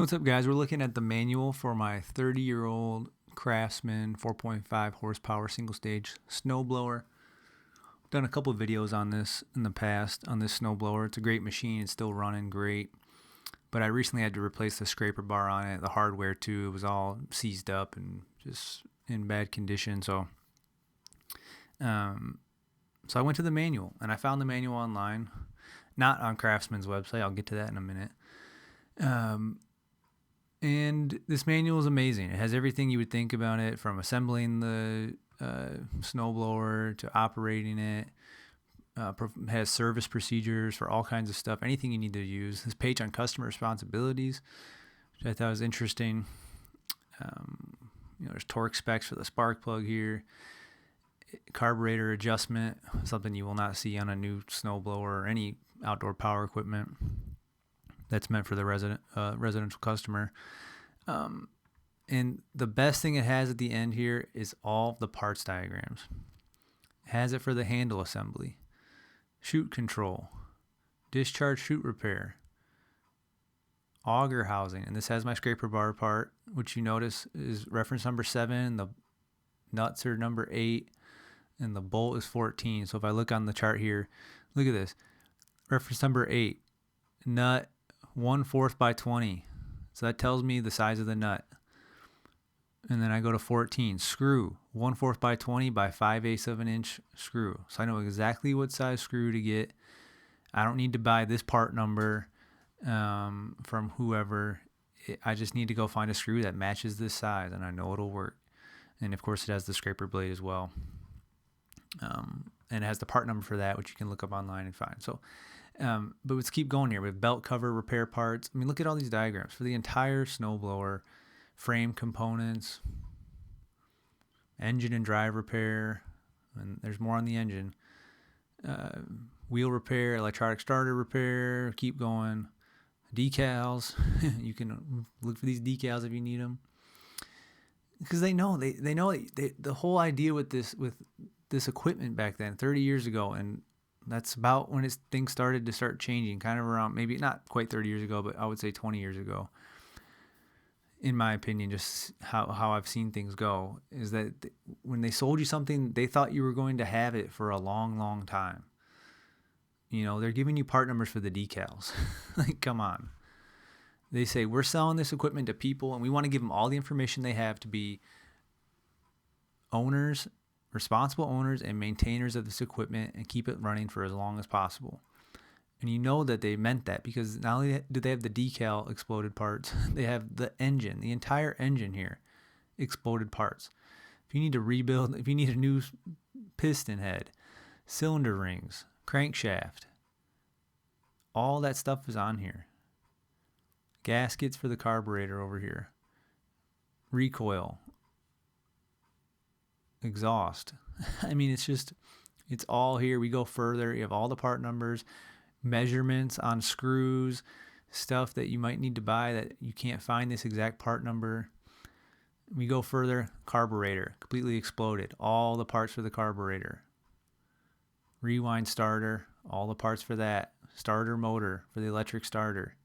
What's up, guys? We're looking at the manual for my 30-year-old Craftsman 4.5 horsepower single stage snowblower. I've done a couple of videos on this in the past on this snowblower. It's a great machine. It's still running great. But I recently had to replace the scraper bar on it. The hardware too. It was all seized up and just in bad condition. So I went to the manual and I found the manual online, not on Craftsman's website. I'll get to that in a minute. And this manual is amazing. It has everything you would think about it, from assembling the snowblower to operating it. Has service procedures for all kinds of stuff, anything you need to use. This page on customer responsibilities, which I thought was interesting. There's torque specs for the spark plug here. Carburetor adjustment, something you will not see on a new snowblower or any outdoor power equipment that's meant for the residential customer. And the best thing it has at the end here is all the parts diagrams. It has it for the handle assembly, chute control, discharge chute repair, auger housing, and this has my scraper bar part, which you notice is reference number 7, the nuts are number 8, and the bolt is 14. So if I look on the chart here, look at this. Reference number 8, nut 1/4 by 20. So that tells me the size of the nut. And then I go to 14, screw 1/4 by 20 by 5/8 of an inch screw. So I know exactly what size screw to get. I don't need to buy this part number from whoever. I just need to go find a screw that matches this size, and I know it'll work. And of course, it has the scraper blade as well. And it has the part number for that, which you can look up online and find. So, but let's keep going here. We have belt cover repair parts. I mean, look at all these diagrams for the entire snowblower, frame components, engine and drive repair, and there's more on the engine. Wheel repair, electronic starter repair, keep going. Decals, you can look for these decals if you need them. Because they know the whole idea with this equipment back then, 30 years ago, and that's about when things started to changing, kind of around, maybe not quite 30 years ago, but I would say 20 years ago. In my opinion, just how I've seen things go, is that when they sold you something, they thought you were going to have it for a long, long time. They're giving you part numbers for the decals. Like, come on. They say, we're selling this equipment to people, and we want to give them all the information they have to be responsible owners and maintainers of this equipment, and keep it running for as long as possible. And you know that they meant that, because not only do they have the decal exploded parts, they have the engine, the entire engine here, exploded parts. If you need to rebuild, if you need a new piston head, cylinder rings, crankshaft, all that stuff is on here. Gaskets for the carburetor over here, recoil, exhaust. I mean, it's all here. We go further. You have all the part numbers, measurements on screws, stuff that you might need to buy that you can't find this exact part number. We go further. Carburetor completely exploded, all the parts for the carburetor. Rewind starter, all the parts for that. Starter motor for the electric starter.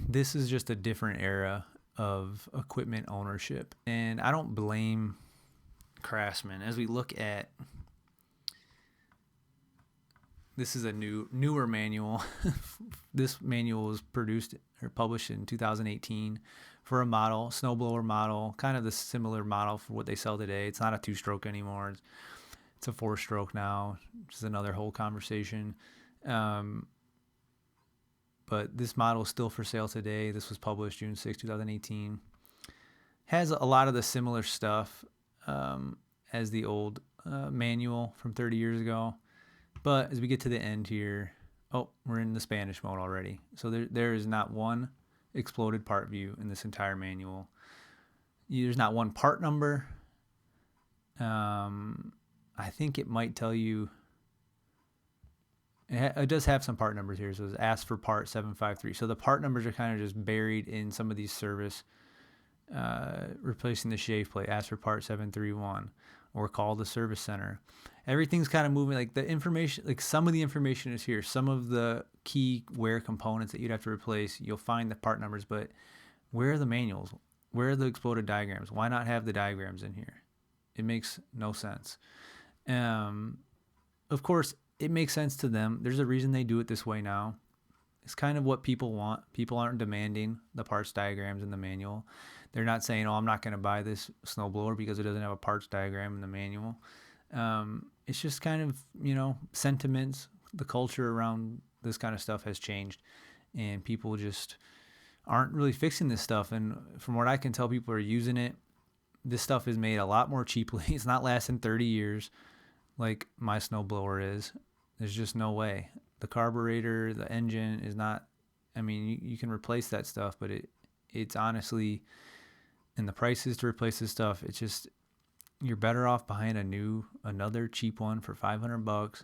This is just a different era of equipment ownership, and I don't blame Craftsman. As we look at, this is a newer manual. This manual was produced or published in 2018 for a model, snowblower model, kind of the similar model for what they sell today. It's not a 2-stroke anymore. It's a 4-stroke now, which is another whole conversation. But this model is still for sale today. This was published June 6, 2018. Has a lot of the similar stuff as the old manual from 30 years ago. But as we get to the end here, we're in the Spanish mode already. So there is not one exploded part view in this entire manual. There's not one part number. I think it might tell you. It does have some part numbers here. So it's asked for part 753. So the part numbers are kind of just buried in some of these service, replacing the shave plate, asked for part 731. or call the service center. Everything's kind of moving. Like the information, like some of the information is here. Some of the key wear components that you'd have to replace, you'll find the part numbers, but where are the manuals? Where are the exploded diagrams? Why not have the diagrams in here? It makes no sense. Of course, it makes sense to them. There's a reason they do it this way now. It's kind of what people want. People aren't demanding the parts diagrams in the manual. They're not saying, oh, I'm not going to buy this snowblower because it doesn't have a parts diagram in the manual. It's just kind of, sentiments. The culture around this kind of stuff has changed, and people just aren't really fixing this stuff. And from what I can tell, people are using it. This stuff is made a lot more cheaply. It's not lasting 30 years like my snowblower is. There's just no way. The carburetor, the engine is not, you can replace that stuff, but it's honestly, and the prices to replace this stuff, it's just, you're better off buying another cheap one for $500,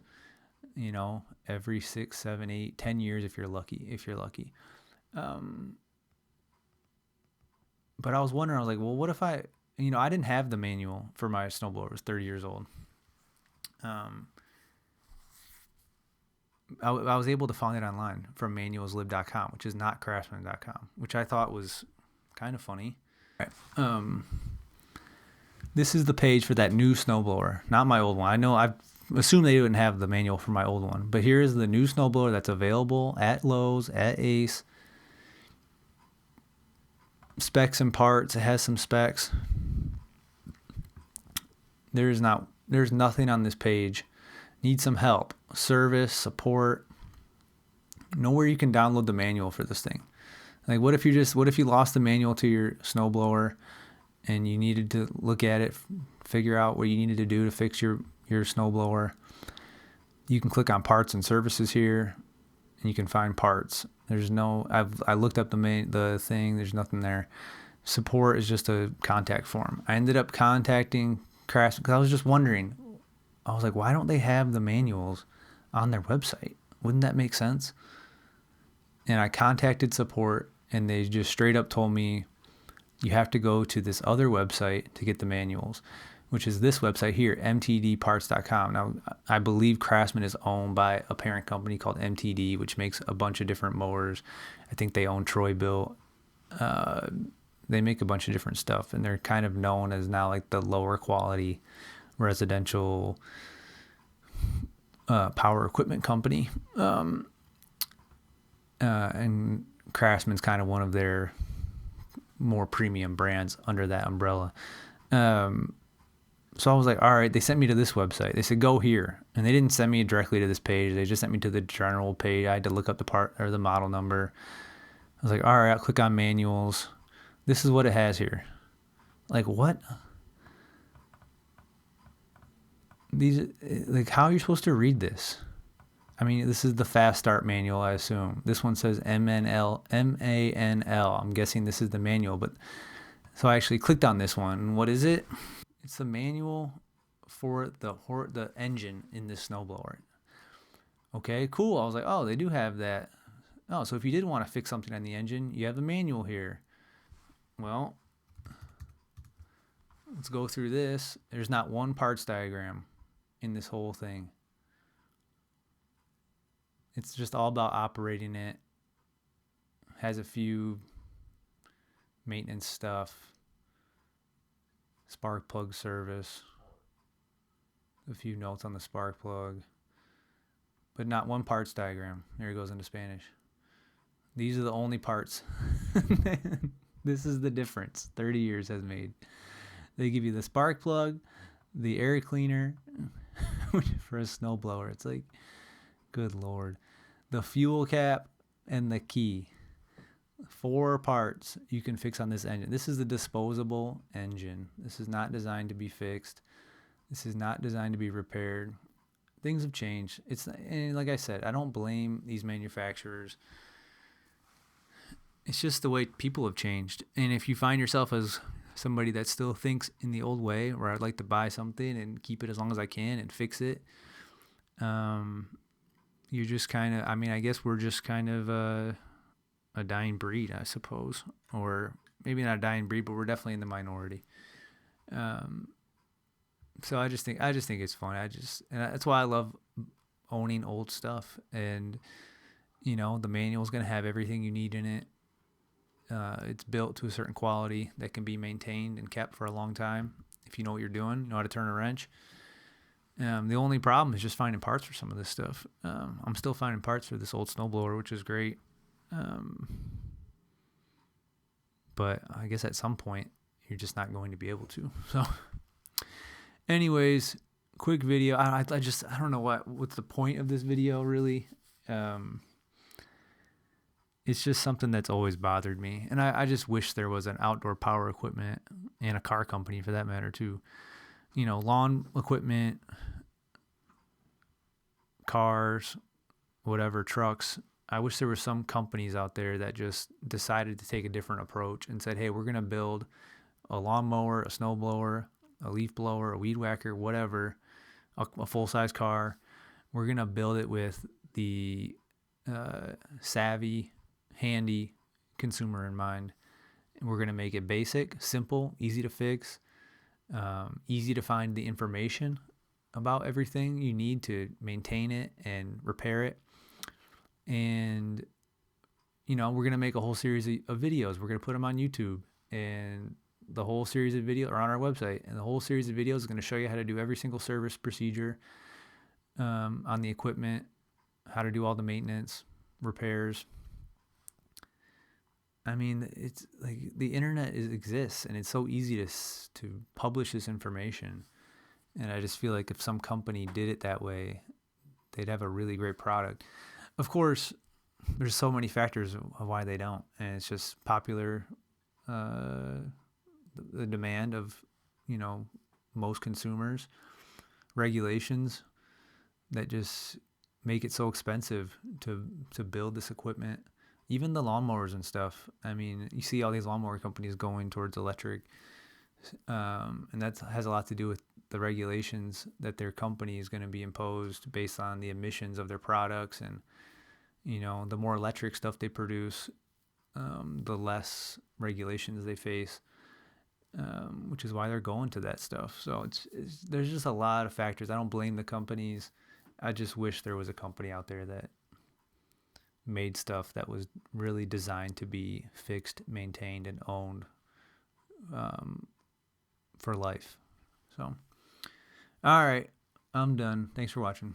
every 6, 7, 8, 10 years if you're lucky. But I was wondering, I was like, well, what if I didn't have the manual for my snowblower. It was 30 years old. I was able to find it online from manualslib.com, which is not craftsman.com, which I thought was kind of funny. This is the page for that new snowblower, not my old one. I know I've assumed they didn't have the manual for my old one, but here is the new snowblower that's available at Lowe's, at Ace. Specs and parts. It has some specs. There's nothing on this page. Need some help. Service, support. Nowhere you can download the manual for this thing. Like, what if you lost the manual to your snowblower and you needed to look at it, figure out what you needed to do to fix your snowblower? You can click on parts and services here, and you can find parts. I looked up the thing. There's nothing there. Support is just a contact form. I ended up contacting Craftsman because I was just wondering. I was like, why don't they have the manuals on their website? Wouldn't that make sense? And I contacted support, and they just straight up told me, you have to go to this other website to get the manuals, which is this website here, mtdparts.com. Now, I believe Craftsman is owned by a parent company called MTD, which makes a bunch of different mowers. I think they own Troy-Bilt. They make a bunch of different stuff, and they're kind of known as now like the lower quality residential power equipment company. And Craftsman's kind of one of their more premium brands under that umbrella. So I was like, all right, they sent me to this website. They said, go here. And they didn't send me directly to this page. They just sent me to the general page. I had to look up the part or the model number. I was like, all right, I'll click on manuals. This is what it has here. Like, what? How are you supposed to read this? This is the fast start manual, I assume. This one says MANL. I'm guessing this is the manual, but so I actually clicked on this one. What is it? It's the manual for the engine in this snowblower. Okay, cool. I was like, oh, they do have that. Oh, so if you did want to fix something on the engine, you have the manual here. Well, let's go through this. There's not one parts diagram in this whole thing. It's just all about operating it. Has a few maintenance stuff. Spark plug service. A few notes on the spark plug. But not one parts diagram. There it goes into Spanish. These are the only parts. This is the difference 30 years has made. They give you the spark plug, the air cleaner for a snowblower. It's like, good Lord. The fuel cap and the key. 4 parts you can fix on this engine. This is a disposable engine. This is not designed to be fixed. This is not designed to be repaired. Things have changed. And like I said, I don't blame these manufacturers. It's just the way people have changed. And if you find yourself as somebody that still thinks in the old way, where I'd like to buy something and keep it as long as I can and fix it, you're just kind of, I guess we're just kind of a dying breed, I suppose. Or maybe not a dying breed, but we're definitely in the minority. So I just think it's fun. And that's why I love owning old stuff. And the manual's going to have everything you need in it. It's built to a certain quality that can be maintained and kept for a long time if you know what you're doing, you know how to turn a wrench. The only problem is just finding parts for some of this stuff. I'm still finding parts for this old snowblower, which is great. But I guess at some point you're just not going to be able to. So anyways, quick video. I don't know what's the point of this video really. It's just something that's always bothered me. And I just wish there was an outdoor power equipment and a car company for that matter too. Lawn equipment, cars, whatever, trucks. I wish there were some companies out there that just decided to take a different approach and said, hey, we're going to build a lawnmower, a snowblower, a leaf blower, a weed whacker, whatever, a full-size car. We're going to build it with the savvy, handy consumer in mind. And we're going to make it basic, simple, easy to fix, easy to find the information about everything you need to maintain it and repair it. And, we're going to make a whole series of videos. We're going to put them on YouTube, and the whole series of videos are on our website. And the whole series of videos is going to show you how to do every single service procedure on the equipment, how to do all the maintenance, repairs. I mean, it's like the internet exists, and it's so easy to publish this information. And I just feel like if some company did it that way, they'd have a really great product. Of course, there's so many factors of why they don't, and it's just popular, the demand of, most consumers, regulations that just make it so expensive to build this equipment. Even the lawnmowers and stuff. I mean, you see all these lawnmower companies going towards electric, and that has a lot to do with the regulations that their company is going to be imposed based on the emissions of their products. And the more electric stuff they produce, the less regulations they face, which is why they're going to that stuff. So there's just a lot of factors. I don't blame the companies. I just wish there was a company out there that made stuff that was really designed to be fixed, maintained, and owned for life. So, all right, I'm done. Thanks for watching.